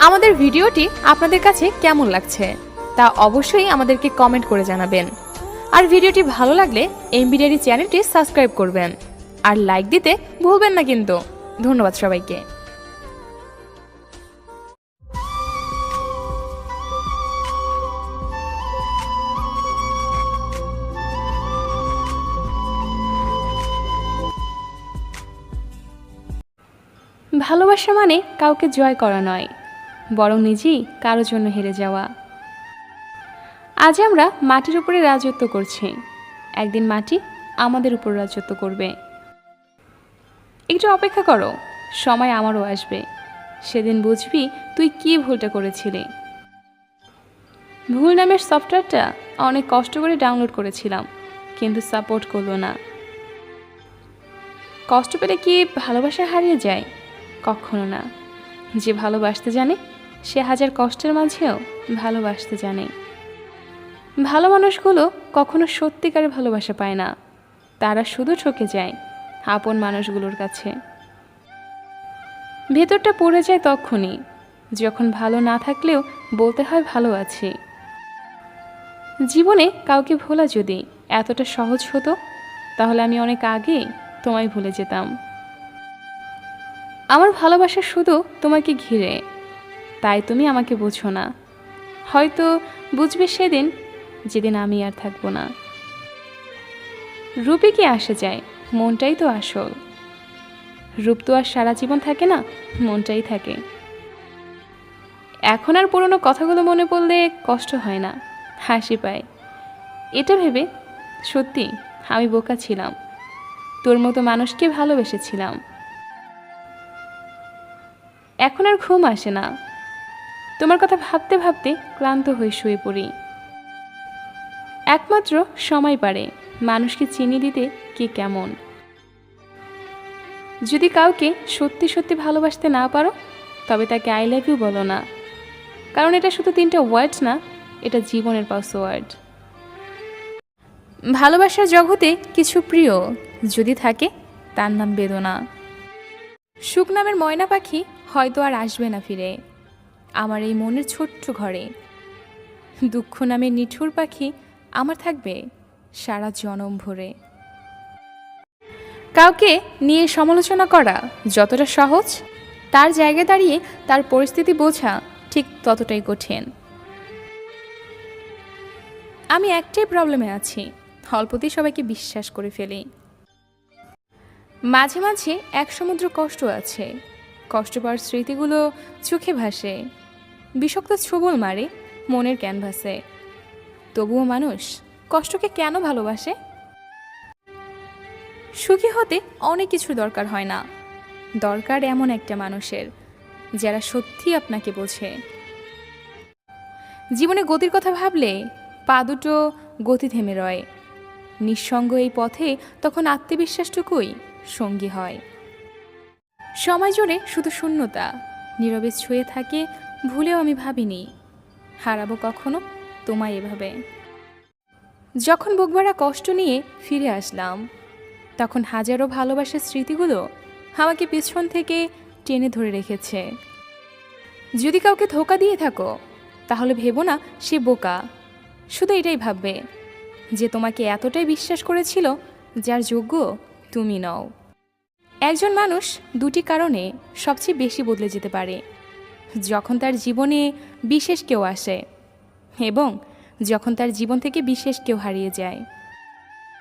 আমাদের ভিডিওটি আপনাদের কাছে কেমন লাগছে তা অবশ্যই আমাদেরকে কমেন্ট করে জানাবেন। আর ভিডিওটি ভালো লাগলে এমবি ডায়েরি চ্যানেলটি সাবস্ক্রাইব করবেন আর লাইক দিতে ভুলবেন না কিন্তু। ধন্যবাদ সবাইকে। ভালোবাসা মানে কাউকে জয় করা নয়, বরং নিজেই কারোর জন্য হেরে যাওয়া। আজ আমরা মাটির উপরে রাজত্ব করছি, একদিন মাটি আমাদের উপর রাজত্ব করবে। একটু অপেক্ষা করো, সময় আমারও আসবে, সেদিন বুঝবি তুই কি ভুলটা করেছিলি। ভুল নামের সফটওয়্যারটা অনেক কষ্ট করে ডাউনলোড করেছিলাম, কিন্তু সাপোর্ট করলো না। কষ্ট পেলে কি ভালোবাসা হারিয়ে যায়? কখনো না। যে ভালোবাসতে জানে সে হাজার কষ্টের মাঝেও ভালোবাসতে জানে। ভালো মানুষগুলো কখনো সত্যিকারের ভালোবাসা পায় না, তারা শুধু ঠকে যায় আপন মানুষগুলোর কাছে। ভেতরটা পড়ে যায় তখনই যখন ভালো না থাকলেও বলতে হয় ভালো আছি। জীবনে কাউকে ভোলা যদি এতটা সহজ হতো, তাহলে আমি অনেক আগে তোমায় ভুলে যেতাম। আমার ভালোবাসা শুধু তোমাকে ঘিরে, তাই তুমি আমাকে বোঝো না। হয়তো বুঝবে সেদিন, যেদিন আমি আর থাকবো না। রূপে কি আসে যায়, মনটাই তো আসল। রূপ তো আর সারা জীবন থাকে না, মনটাই থাকে। এখন আর পুরনো কথাগুলো মনে পড়লে কষ্ট হয় না, হাসি পায়। এটা ভেবে সত্যি আমি বোকা ছিলাম, তোর মতো মানুষকে ভালোবেসেছিলাম। এখন আর ঘুম আসে না, তোমার কথা ভাবতে ভাবতে ক্লান্ত হয়ে শুয়ে পড়ি। একমাত্র সময় পারে মানুষকে চিনিয়ে দিতে কে কেমন। যদি কাউকে সত্যি সত্যি ভালোবাসতে না পারো, তবে তাকে আই লাভ ইউ বলো না, কারণ এটা শুধু 3টা ওয়ার্ডস না, এটা জীবনের পাসওয়ার্ড। ভালোবাসার জগতে কিছু প্রিয় যদি থাকে, তার নাম বেদনা। সুখ নামের ময়না পাখি হয়তো আর আসবে না ফিরে আমার এই মনের ছোট্ট ঘরে। দুঃখ নামের নিঠুর পাখি আমার থাকবে সারা জনম ভরে। কাউকে নিয়ে সমালোচনা করা যতটা সহজ, তার জায়গায় দাঁড়িয়ে তার পরিস্থিতি বোঝা ঠিক ততটাই কঠিন। আমি একটাই প্রবলেমে আছি, অল্পতেই সবাইকে বিশ্বাস করে ফেলি। মাঝে মাঝে এক সমুদ্র কষ্ট আছে, কষ্ট পাওয়ার স্মৃতিগুলো চোখে ভাসে, বিষাক্ত ছোবল মারে মনের ক্যানভাসে। তবুও মানুষ কষ্টকে কেন ভালোবাসে? সুখী হতে অনেক কিছুর দরকার হয় না, দরকার এমন একটা মানুষের যারা সত্যি আপনাকে বোঝে। জীবনে গতির কথা ভাবলে পা দুটো গতি থেমে রয়, নিঃসঙ্গ এই পথে তখন আত্মবিশ্বাসটুকুই সঙ্গী হয়। সময় জুড়ে শুধু শূন্যতা নীরবে ছুঁয়ে থাকে, ভুলেও আমি ভাবিনি হারাবো কখনো তোমায় এভাবে। যখন বুকভরা কষ্ট নিয়ে ফিরে আসলাম, তখন হাজারো ভালোবাসার স্মৃতিগুলো আমাকে পিছন থেকে টেনে ধরে রেখেছে। যদি কাউকে ধোঁকা দিয়ে থাকো, তাহলে ভেবো না সে বোকা, শুধু এটাই ভাববে যে তোমাকে এতটাই বিশ্বাস করেছিল যার যোগ্য তুমি নও। একজন মানুষ 2টি কারণে সবচেয়ে বেশি বদলে যেতে পারে: যখন তার জীবনে বিশেষ কেউ আসে এবং যখন তার জীবন থেকে বিশেষ কেউ হারিয়ে যায়।